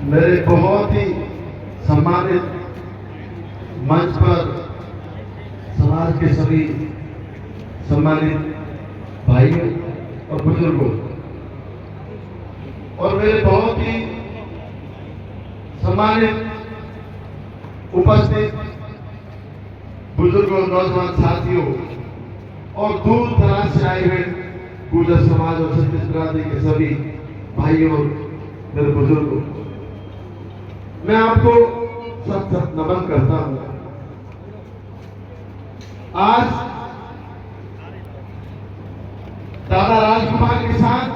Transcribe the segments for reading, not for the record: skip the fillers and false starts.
मेरे बहुत ही सम्मानित मंच पर समाज के सभी सम्मानित भाइयों और बुजुर्गों और मेरे बहुत ही सम्मानित उपस्थित बुजुर्गों नौजवान साथियों और दूर दराज से आए हुए गुर्जर समाज और छत्तीस बिरादरी के सभी भाइयों और मेरे बुजुर्गों, मैं आपको सब नमन करता हूं। आज दादा राजकुमार के साथ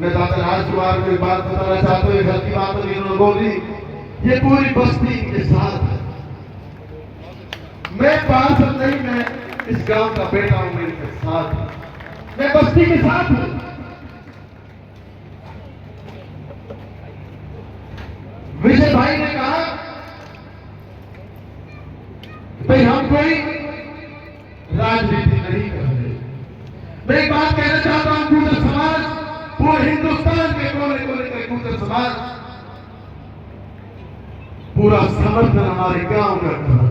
मैं दादा राजकुमार को एक बात बताना चाहता हूं। घर की बात इन्होंने बोली, ये पूरी बस्ती के साथ है। मैं पार्षद नहीं, मैं इस गांव का बेटा हूं, मेरे साथ है। मैं बस्ती के साथ हूं। विजय भाई ने कहा भाई हम कोई राजनीति नहीं कर रहे। मैं एक बात कहना चाहता हूं, गुर्जर समाज पूरे हिंदुस्तान के कोने कोने का गुर्जर समाज पूरा समर्थन हमारे गांव में करता है।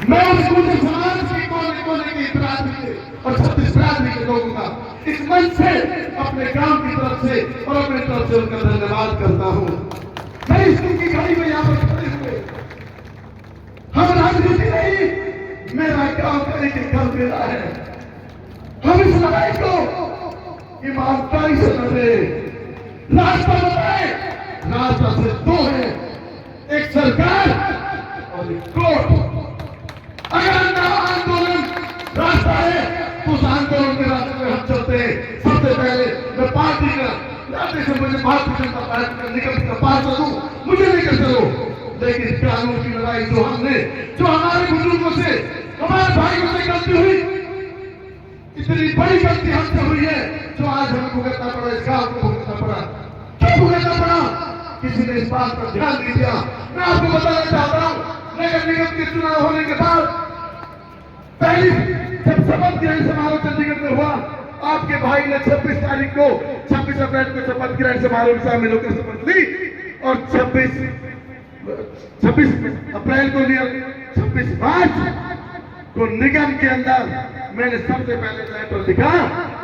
मैं उस गुर्जर समाज के कोने कोने की बिरादरी के और छत्तीस बिरादरी के लोगों का इस मंच से अपने गांव की तरफ से और अपनी तरफ से उनका धन्यवाद करता हूं। मैं इसकी घड़ी में यहां पर खड़े हुए, हम राजनीति नहीं, मेरा गांव करे के घर मेरा है। हम इस लड़ाई को ईमानदारी से लड़े। रास्ता बताए, रास्ता से दो है, एक सरकार और एक कोर्ट। अगर आंदोलन रास्ता है तो उस आंदोलन के रास्ते में हम चलते हैं। सबसे पहले मैं पार्टी का रास्ते से मुझे भारतीय जनता पार्टी का निगम का पार्षद हूं, मुझे लेकर चलो। लेकिन कानून की लड़ाई जो हमारे बुजुर्गों से, हमारे भाइयों से गलती हुई, इतनी बड़ी गलती हमसे हुई है जो आज हमें भुगतना पड़ा, इस गांव को भुगतना पड़ा। क्यों भुगतना पड़ा? किसी ने इस बात पर ध्यान नहीं दिया। मैं आपको बताना चाहता हूं, नगर निगम के चुनाव होने के बाद पहली जब शपथ ग्रहण समारोह चंडीगढ़ में हुआ, आपके भाई ने 26 तारीख को 26 अप्रैल को शपथ ग्रहण समारोह में शामिल होकर शपथ ली और 26 अप्रैल को लिया। 26 मार्च को निगम के अंदर मैंने सबसे पहले लेटर लिखा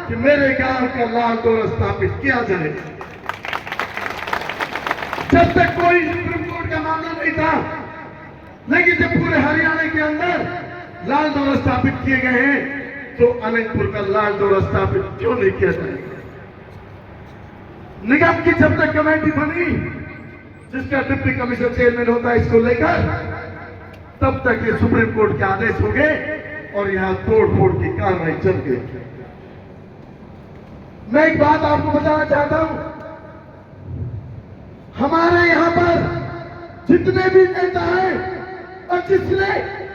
कि मेरे गांव का लाल डोरा स्थापित किया जाए। जब तक कोई सुप्रीम कोर्ट का मामला नहीं था, लेकिन जब पूरे हरियाणा के अंदर लाल डोरा स्थापित किए गए हैं तो अनंतपुर का लाल डोरा स्थापित क्यों नहीं किया जाएगा? निगम की जब तक कमेटी बनी जिसका डिप्टी कमिश्नर चेयरमैन होता है इसको लेकर, तब तक ये सुप्रीम कोर्ट के आदेश हो गए और यहां तोड़ फोड़ की कार्रवाई चल गई। मैं एक बात आपको बताना चाहता हूं, हमारे यहां पर जितने भी नेता हैं और जिसने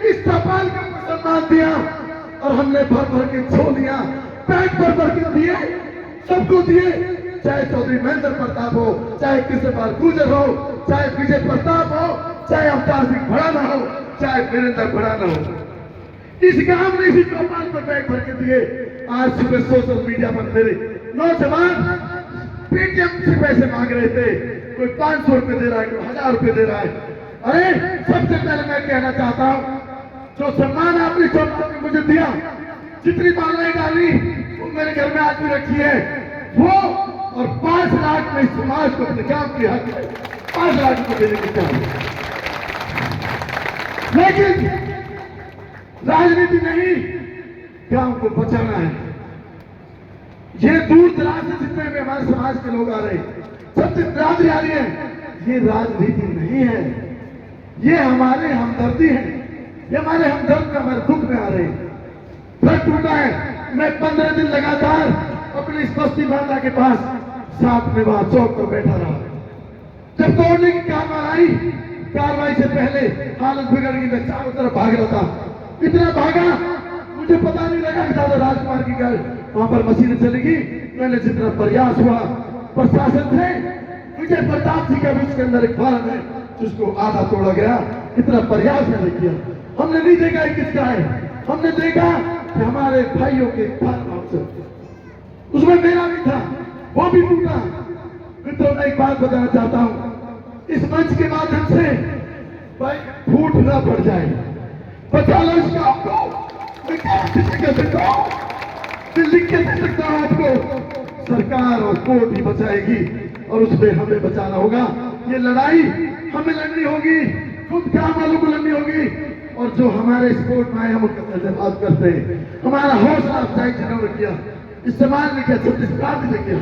इस सवाल का सम्मान दिया और हमने भर भर के छो लिया, पैक भर भर के दिए, सबको दिए। चाहे चौधरी महेंद्र प्रताप हो, चाहे कृष्णपाल गुर्जर हो, चाहे विजय प्रताप हो, चाहे अवतार सिंह भड़ाना हो, चाहे वीरेंद्र भड़ाना हो, इस गांव ने इसी चौपाल पर बैग भर के दिए। आज सुबह सोशल मीडिया पर मेरे नौजवान पेटीएम से पैसे मांग रहे थे, कोई 500 रुपए दे रहा है, कोई 1000 रुपए दे रहा है। अरे सबसे पहले मैं कहना चाहता हूं, जो सम्मान आपने चौपाल में मुझे दिया, जितनी मालाएं डाली वो मेरे घर में आज भी रखी है, वो और 5 लाख में समाज को अपने काम की हक है, 5 लाख को देने की चाहिए। लेकिन राजनीति नहीं, गांव को बचाना है। ये दूर दराज से जितने भी हमारे समाज के लोग आ रहे हैं, सबसे बिरादरी आ रही है, ये राजनीति नहीं है, ये हमारे हमदर्दी है, ये हमारे हमदर्द में हमारे दुख में आ रहे हैं। ट्रक टूटा है, मैं 15 दिन लगातार अपनी इस बस्ती बांधा के पास साथ में वहां चौक पर बैठा रहा। जब तोड़ने की कार्रवाई से पहले हालत बिगड़ गई, मैं चारों तरफ भाग रहा था। इतना भागा मुझे पता नहीं लगा कि दादा राजकुमार की घर वहां पर मशीनें चलेगी। मैंने जितना प्रयास हुआ, प्रशासन से विजय प्रताप जी का भी इसके अंदर एक फार्म है जिसको आधा तोड़ा गया, इतना प्रयास मैंने किया। हमने नहीं देखा ये किसका है, हमने देखा कि हमारे भाइयों के फार्म हाउस, उसमें मेरा भी था, वो भी टूटा। मित्रों, मैं एक बात बताना चाहता हूं, इस मंच के माध्यम से भाई फूट ना पड़ जाए, बचा लो इस काम को। मैं किसी का देता हूं, लिख के दे सकता हूं आपको, सरकार और कोर्ट ही बचाएगी और उसमें हमें बचाना होगा। ये लड़ाई हमें लड़नी होगी, खुद काम वालों को लड़नी होगी, और जो हमारे स्पोर्ट में आए हम उनका धन्यवाद करते हैं। हमारा हौसला अफजाई जिन्होंने किया, इस्तेमाल नहीं किया, छत्तीसगढ़ में किया,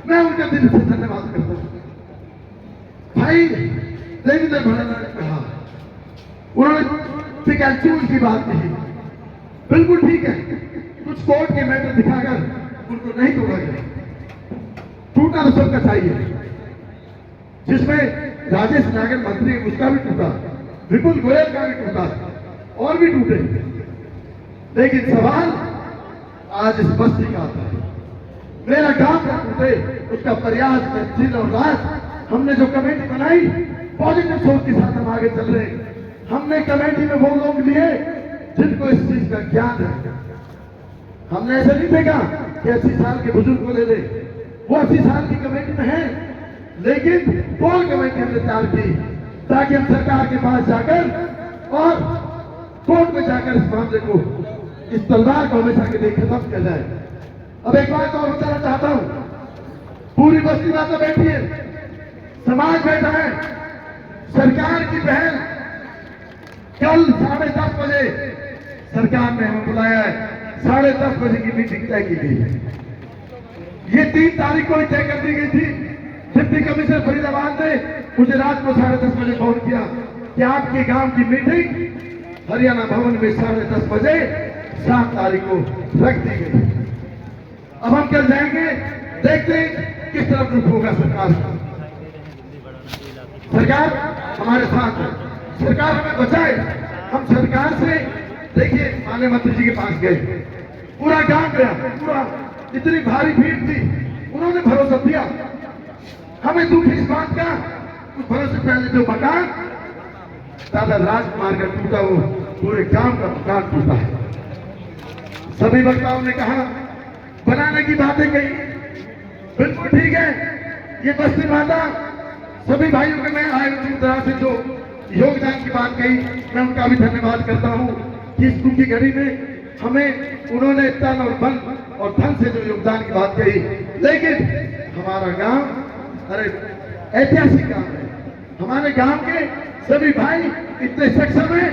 मैं उनका दिल से धन्यवाद करता हूं। भाई देवेंद्र भड़ना ने कहा, उन्होंने पिक एंड चूज की बात कही, बिल्कुल ठीक है। कुछ कोर्ट के मैटर दिखाकर उनको नहीं तोड़ा गया, टूटा तो सबका चाहिए, जिसमें राजेश नागर मंत्री उसका भी टूटा, विपुल गोयल का भी टूटा, और भी टूटे। लेकिन सवाल आज इस बस्ती का आता है, मेरा गांव का टूटे, उसका प्रयास में दिन और रात हमने जो कमेटी बनाई, पॉजिटिव सोच के साथ हम आगे चल रहे हैं। हमने कमेटी में वो लोग लिए जिनको इस चीज का ज्ञान है। हमने ऐसा नहीं देखा कि 80 साल के बुजुर्ग को ले ले, वो 80 साल की कमेटी में है, लेकिन पोल कमेटी हमने तैयार की ताकि हम सरकार के पास जाकर और कोर्ट में जाकर इस मामले को, इस तलवार को हमेशा के लिए खत्म किया जाए। अब एक बात और बताना चाहता हूं, पूरी बस्ती माता बैठी है, समाज बैठा है, सरकार की पहल कल 10:30 बजे सरकार ने हमें बुलाया है, 10:30 बजे की मीटिंग तय की गई है। ये 3 तारीख को ही तय कर दी गई थी। डिप्टी कमिश्नर फरीदाबाद ने मुझे रात को 10:30 बजे फोन किया कि आपके गांव की मीटिंग हरियाणा भवन में 10:30 बजे 7 तारीख को रख दी गई। अब हम कल जाएंगे, देखते हैं किस तरफ रुख होगा सरकार का। सरकार हमारे साथ है, सरकार हमें बचाए। हम सरकार से, देखिए माननीय मंत्री जी के पास गए, पूरा गांव गया, पूरा इतनी भारी भीड़ थी, उन्होंने भरोसा दिया। हमें दुख इस बात का, उस भरोसे पहले जो मकान दादा राजकुमार का टूटा, वो पूरे गांव का मकान टूटा है। सभी वक्ताओं ने कहा, बनाने की बातें कही, बिल्कुल ठीक है। ये बस्ती माता सभी भाइयों के मैं आए दूर दराज से जो योगदान की बात कही, मैं उनका भी धन्यवाद करता हूं कि इस दुख की घड़ी में हमें उन्होंने तन और बल और धन से जो योगदान की बात कही। लेकिन हमारा गांव अरे ऐतिहासिक गांव है, हमारे गांव के सभी भाई इतने सक्षम हैं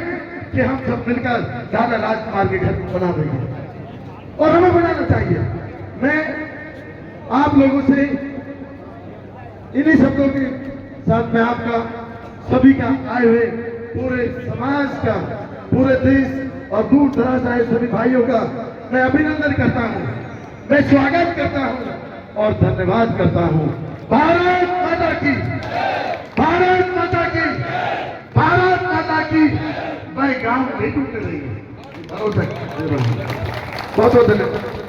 कि हम सब मिलकर दादा राजकुमार के घर को बना देंगे, और हमें बनाना चाहिए। मैं आप लोगों से इन्हीं शब्दों के साथ मैं आपका सभी का आए हुए पूरे समाज का, पूरे देश और दूर दराज आए सभी भाइयों का मैं अभिनंदन करता हूं, मैं स्वागत करता हूं और धन्यवाद करता हूं। भारत माता की, भारत माता की, भारत माता की। मैं गांव नहीं टूट रही, बहुत बहुत धन्यवाद।